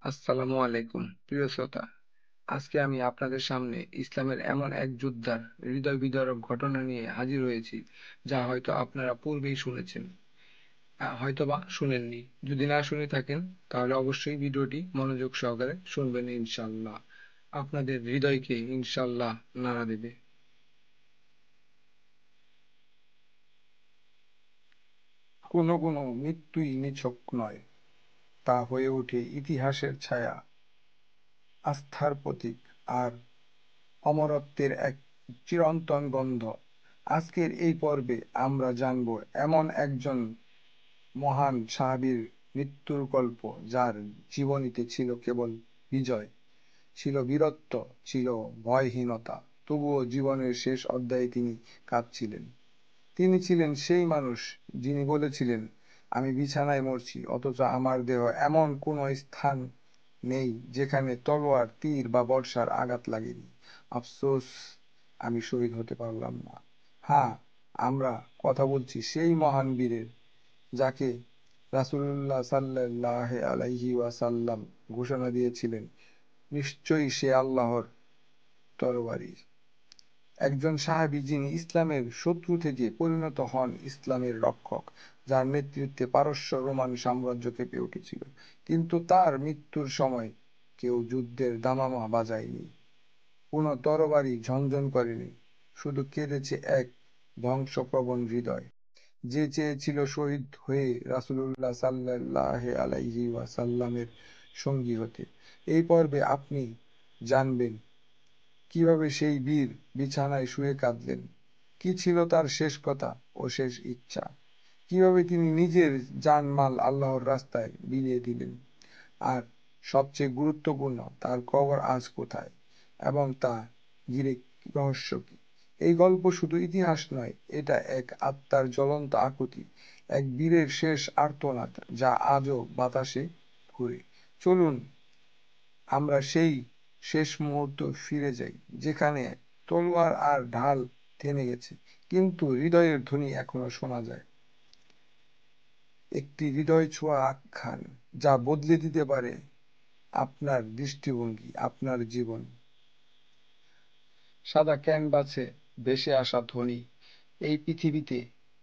আসসালামু আলাইকুম প্রিয় শ্রোতা। আজকে আমি আপনাদের সামনে ইসলামের এমন এক যোদ্ধার হৃদয় বিদারক ঘটনা নিয়ে হাজির হয়েছি, যা হয়তো আপনারা পূর্বেই শুনেছেন, হয়তোবা শুনেননি। যদি না শুনে থাকেন, তাহলে অবশ্যই ভিডিওটি মনোযোগ সহকারে শুনবেন, ইনশাআল্লাহ আপনাদের হৃদয়কে ইনশাআল্লাহ নাড়া দেবে। কোনো কোনো মৃত্যুই নিছক নয়, তা হয়ে ওঠে ইতিহাসের ছায়া, আস্থার প্রতীক, আর অমরত্বের এক চিরন্তন গন্ধ। আজকের এই পর্বে আমরা জানব এমন একজন মহান সাহাবীর মৃত্যুর গল্প, যার জীবনীতে ছিল কেবল বিজয়, ছিল বীরত্ব, ছিল ভয়হীনতা। তবুও জীবনের শেষ অধ্যায়ে তিনি কাঁদছিলেন। তিনি ছিলেন সেই মানুষ যিনি বলেছিলেন, আমি বিছানায় মরছি, অথচ আমার দেহ এমন কোনো স্থান নেই যেখানে তলোয়ার, তীর বা বর্শার আঘাত লাগেনি। আফসোস, আমি শহীদ হতে পারলাম না। হ্যাঁ, আমরা কথা বলছি সেই মহান বীরের, যাকে রাসূলুল্লাহ সাল্লাল্লাহু আলাইহি ওয়াসাল্লাম ঘোষণা দিয়েছিলেন, নিশ্চয়ই সে আল্লাহর তরবারি। একজন সাহাবী যিনি ইসলামের শত্রু থেকে পরিণত হন ইসলামের রক্ষক, যার নেতৃত্বে পারস্য রোমান সাম্রাজ্য কেঁপে উঠেছিল। কিন্তু তার মৃত্যুর সময় কেউ যুদ্ধের দামামা বাজায়নি, কোনো তরবারি ঝনঝন করেনি, শুধু কেঁদেছে এক ধ্বংসপ্রবণ হৃদয়, যে চেয়েছিল শহীদ হয়ে রাসূলুল্লাহ সাল্লাল্লাহু আলাইহি ওয়াসাল্লামের সঙ্গী হতে। এই পর্বে আপনি জানবেন কিভাবে সেই বীর বিছানায় শুয়ে কাঁদলেন, কি ছিল তার শেষ কথা ও শেষ ইচ্ছা, কিভাবে তিনি নিজের জানমাল আল্লাহর রাস্তায় বিলিয়ে দিলেন, আর সবচেয়ে গুরুত্বপূর্ণ, তার কবর আজ কোথায় এবং তা ঘিরে রহস্য কি। এই গল্প শুধু ইতিহাস নয়, এটা এক আত্মার জ্বলন্ত আকুতি, এক বীরের শেষ আর্তনাদ, যা আজও বাতাসে ঘুরে। চলুন আমরা সেই শেষ মুহূর্ত ফিরে যাই, যেখানে তলোয়ার আর ঢাল থেমে গেছে, কিন্তু হৃদয়ের ধ্বনি এখনো শোনা যায়। একটি হৃদয় ছোঁয়া আখ্যান, যা বদলে দিতে পারে আপনার দৃষ্টিভঙ্গি, আপনার জীবন। সাদা ক্যানভাসে ভেসে আসা ধ্বনি। এই পৃথিবীতে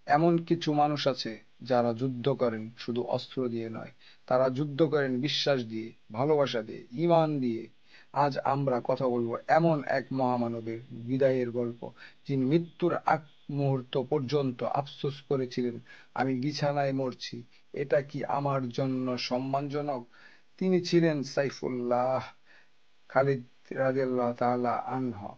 এমন কিছু মানুষ আছে যারা যুদ্ধ করেন শুধু অস্ত্র দিয়ে নয়, তারা যুদ্ধ করেন বিশ্বাস দিয়ে, ভালোবাসা দিয়ে, ঈমান দিয়ে। আজ আমরা কথা বলবো এমন এক মহামানবের বিদায়ের গল্প, যিনি মৃত্যুর আগ মুহূর্ত পর্যন্ত আফসোস করেছিলেন, আমি বিছানায় মরছি, এটা কি আমার জন্য সম্মানজনক। তিনি ছিলেন সাইফুল্লাহ খালিদ রাদিয়াল্লাহু তাআলা আনহু,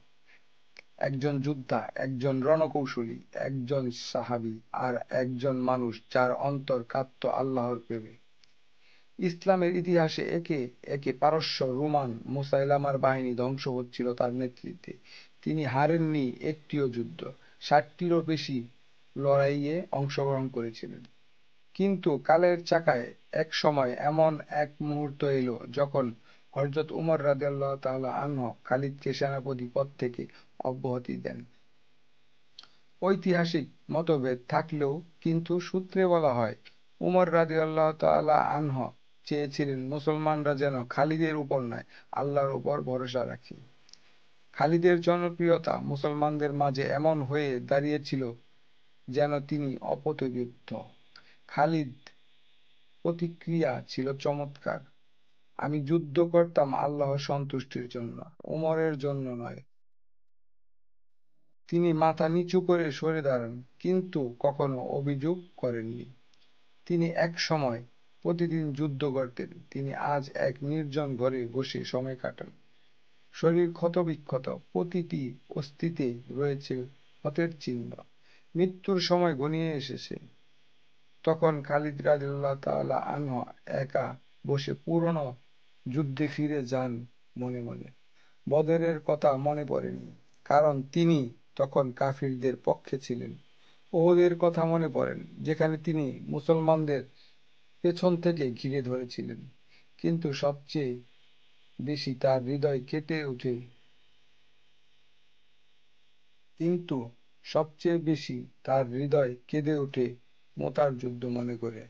একজন যোদ্ধা, একজন রণকৌশলী, একজন সাহাবী, আর একজন মানুষ যার অন্তর কাঁপত আল্লাহর প্রেমে। ইসলামের ইতিহাসে একে একে পারস্য, রোমান, মুসাইলামার বাহিনী ধ্বংস হচ্ছিল তার নেতৃত্বে। তিনি হারেননি একটিও যুদ্ধ, ৬০টিরও বেশি লড়াইয়ে অংশগ্রহণ করেছিলেন। কিন্তু কালের চাকায় এক সময় এমন এক মুহূর্ত এলো, যখন হযরত উমর রাদিয়াল্লাহু তাআলা আনহু খালিদকে সেনাপতি পদ থেকে অব্যাহতি দেন। ঐতিহাসিক মতভেদ থাকলেও কিন্তু সূত্রে বলা হয়, উমর রাদিয়াল্লাহু তাআলা আনহু চেয়েছিলেন মুসলমানরা যেন খালিদের উপর নয়, আল্লাহর উপর ভরসা রাখে। খালিদের জনপ্রিয়তা মুসলমানদের মাঝে এমন হয়ে দাঁড়িয়েছিল যেন তিনি অপথ্য। খালিদ প্রতিক্রিয়া ছিল চমৎকার, আমি যুদ্ধ করতাম আল্লাহর সন্তুষ্টির জন্য, উমরের জন্য নয়। তিনি মাথা নিচু করে সরে দাঁড়ান, কিন্তু কখনো অভিযোগ করেননি। তিনি এক সময় প্রতিদিন যুদ্ধ করতেন, তিনি আজ এক নির্জন ঘরে বসে সময় কাটান। শরীর ক্ষতবিক্ষত, প্রতিটি অস্থিতে রয়েছে ক্ষতের চিহ্ন। মৃত্যুর সময় ঘনিয়ে এসেছে, তখন খালিদ রাদিয়াল্লাহু তাআলা আনহু একা বসে পুরনো যুদ্ধে ফিরে যান মনে মনে। বদরের কথা মনে পড়েনি, কারণ তিনি তখন কাফিরদের পক্ষে ছিলেন। ওহুদের কথা মনে পড়েন, যেখানে তিনি মুসলমানদের পেছন থেকে ঘিরে ধরেছিলেন। কিন্তু সবচেয়ে বেশি তার হৃদয় কেঁপে ওঠে কিন্তু সবচেয়ে বেশি তার হৃদয় কেঁদে ওঠে মুতার যুদ্ধ মনে করে।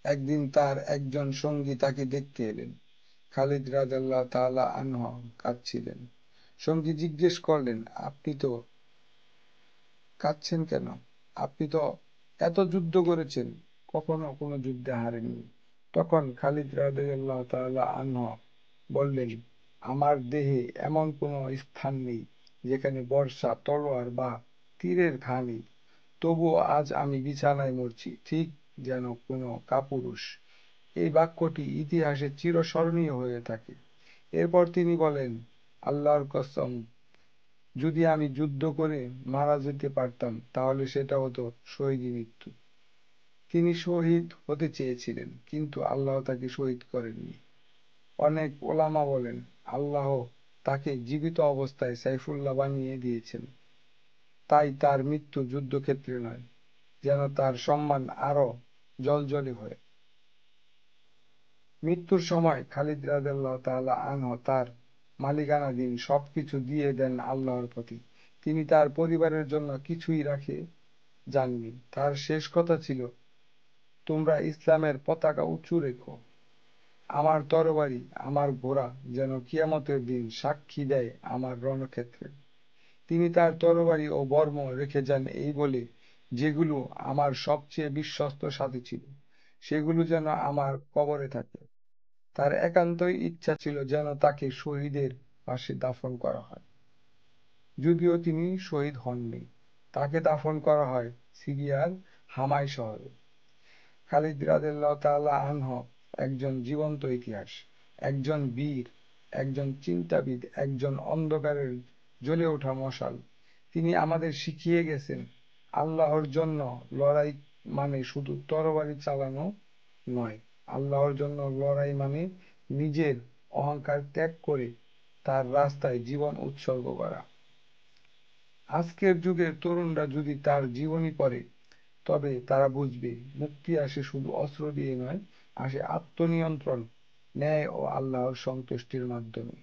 একদিন তার একজন সঙ্গী তাকে দেখতে এলেন। খালিদ রাদিয়াল্লাহু তাআলা আনহু কাঁদছিলেন। সঙ্গী জিজ্ঞেস করলেন, আপনি তো কাঁদছেন কেন? আপনি তো এত যুদ্ধ করেছেন, কখনো কোনো যুদ্ধে হারেননি। তখন খালিদ রাদিয়াল্লাহু তাআলা আনহু বললেন, আমার দেহে এমন কোনো স্থান নেই যেখানে বর্শা, তলোয়ার বা তীরের ঘা নেই। তবুও আজ আমি বিছানায় মরছি, ঠিক যেন কোনো কাপুরুষ। এই বাক্যটি ইতিহাসে চিরস্মরণীয় হয়ে থাকে। এরপর তিনি বলেন, আল্লাহর কসম, যদি আমি যুদ্ধ করে মারা যেতে পারতাম তাহলে সেটা হতো শহীদ মৃত্যু। তিনি শহীদ হতে চেয়েছিলেন, কিন্তু আল্লাহ তাকে শহীদ করেননি। অনেক ওলামা বলেন, আল্লাহ তাকে জীবিত অবস্থায় সাইফুল্লাহ বানিয়ে দিয়েছেন। তাই তার মৃত্যু যুদ্ধক্ষেত্রে নয়, যেন তার সম্মান আরো জ্বলজ্বলে হয়। মৃত্যুর সময় খালিদ রাদিয়াল্লাহু তাআলা আনহু তার মালিকানাধীন সবকিছু দিয়ে দেন আল্লাহর প্রতি। তিনি তার পরিবারের জন্য কিছুই রেখে যাননি। তার শেষ কথা ছিল, তোমরা ইসলামের পতাকা উঁচু রেখো। আমার তরবারি, আমার ঘোড়া যেন কিয়ামতের দিন সাক্ষী দেয় আমার রণক্ষেত্রে। তিনি তার তরবারি ও বর্ম রেখে যান এই বলে, যেগুলো আমার সবচেয়ে বিশ্বস্ত সাথী ছিল, সেগুলো যেন আমার কবরে থাকে। তার একান্তই ইচ্ছা ছিল যেন তাকে শহীদের পাশে দাফন করা হয়। যদিও তিনি শহীদ হননি, তাকে দাফন করা হয় সিরিয়ার হামায় শহরে। খালিদ রাদিয়াল্লাহু তাআলা আনহু একজন জীবন্ত ইতিহাস, একজন বীর, একজন চিন্তাবিদ, একজন অন্ধকারের জ্বলে ওঠা মশাল। তিনি আমাদের শিখিয়ে গেছেন, আল্লাহর জন্য লড়াই মানে শুধু তরবারি চালানো নয়। আল্লাহর জন্য লড়াই মানে নিজের অহংকার ত্যাগ করে তার রাস্তায় জীবন উৎসর্গ করা। আজকের যুগের তরুণরা যদি তার জীবনী পড়ে, তবে তারা বুঝবে, মুক্তি আসে শুধু অস্ত্র দিয়ে নয়, আসে আত্মনিয়ন্ত্রণ, ন্যায় ও আল্লাহর সন্তুষ্টির মাধ্যমে।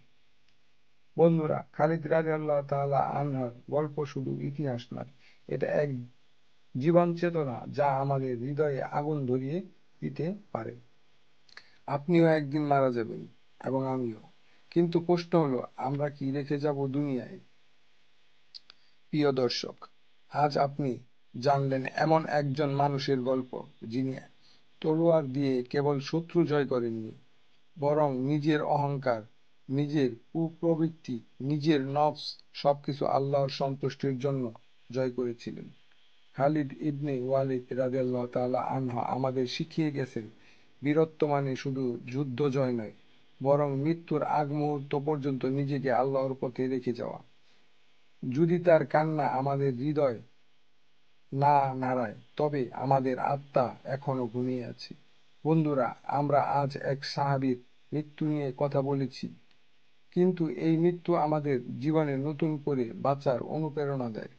বন্ধুরা, খালিদ রাদিয়াল্লাহু তাআলা আনহুর গল্প শুধু ইতিহাস নয়, এটা এক জীবন চেতনা যা আমাদের হৃদয়ে আগুন ধরিয়ে দিতে পারে। আপনিও একদিন মারা যাবেন, এবং আমিও। কিন্তু প্রশ্ন হলো, আমরা কি রেখে যাব দুনিয়ায়? প্রিয় দর্শক, আজ আপনি জানলেন এমন একজন মানুষের গল্প, যিনি তলোয়ার দিয়ে কেবল শত্রু জয় করেননি, বরং নিজের অহংকার, নিজের কুপ্রবৃত্তি, নিজের নফস সবকিছু আল্লাহর সন্তুষ্টির জন্য জয় করেছিলেন। খালিদ ইবনে ওয়ালিদ রাদিয়াল্লাহু তাআলা আনহু আমাদের শিখিয়ে গেছেন, বীরত্ব মানে শুধু যুদ্ধ জয় নয়, বরং মৃত্যুর আগ মুহূর্ত পর্যন্ত নিজেকে আল্লাহর পথে রেখে যাওয়া। যদি তার কান্না আমাদের হৃদয় না নাড়ায়, তবে আমাদের আত্মা এখনো ঘুমিয়ে আছে। বন্ধুরা, আমরা আজ এক সাহাবীর মৃত্যু নিয়ে কথা বলেছি, কিন্তু এই মৃত্যু আমাদের জীবনে নতুন করে বাঁচার অনুপ্রেরণা দেয়।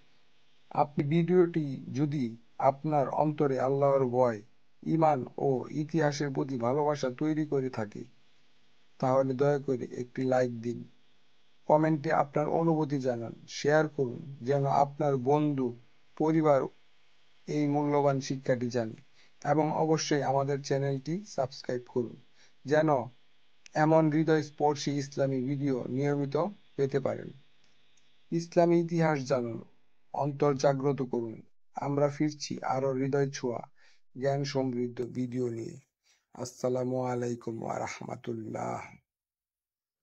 আপনি ভিডিওটি যদি আপনার অন্তরে আল্লাহর ভয়, ঈমান ও ইতিহাসের প্রতি ভালোবাসা তৈরি করে থাকে, তাহলে দয়া করে একটি লাইক দিন, কমেন্টে আপনার অনুভূতি জানান, শেয়ার করুন, যেন আপনার বন্ধু, পরিবার এই মূল্যবান শিক্ষাটি জানে। এবং অবশ্যই আমাদের চ্যানেলটি সাবস্ক্রাইব করুন, যেন এমন হৃদয়স্পর্শী ইসলামী ভিডিও নিয়মিত পেতে পারেন। ইসলামী ইতিহাস জানুন, অন্তর জাগ্রত করুন। আমরা ফিরছি আরো হৃদয় ছোঁয়া, জ্ঞান সমৃদ্ধ ভিডিও নিয়ে। আসসালামু আলাইকুম ওয়া রাহমাতুল্লাহ।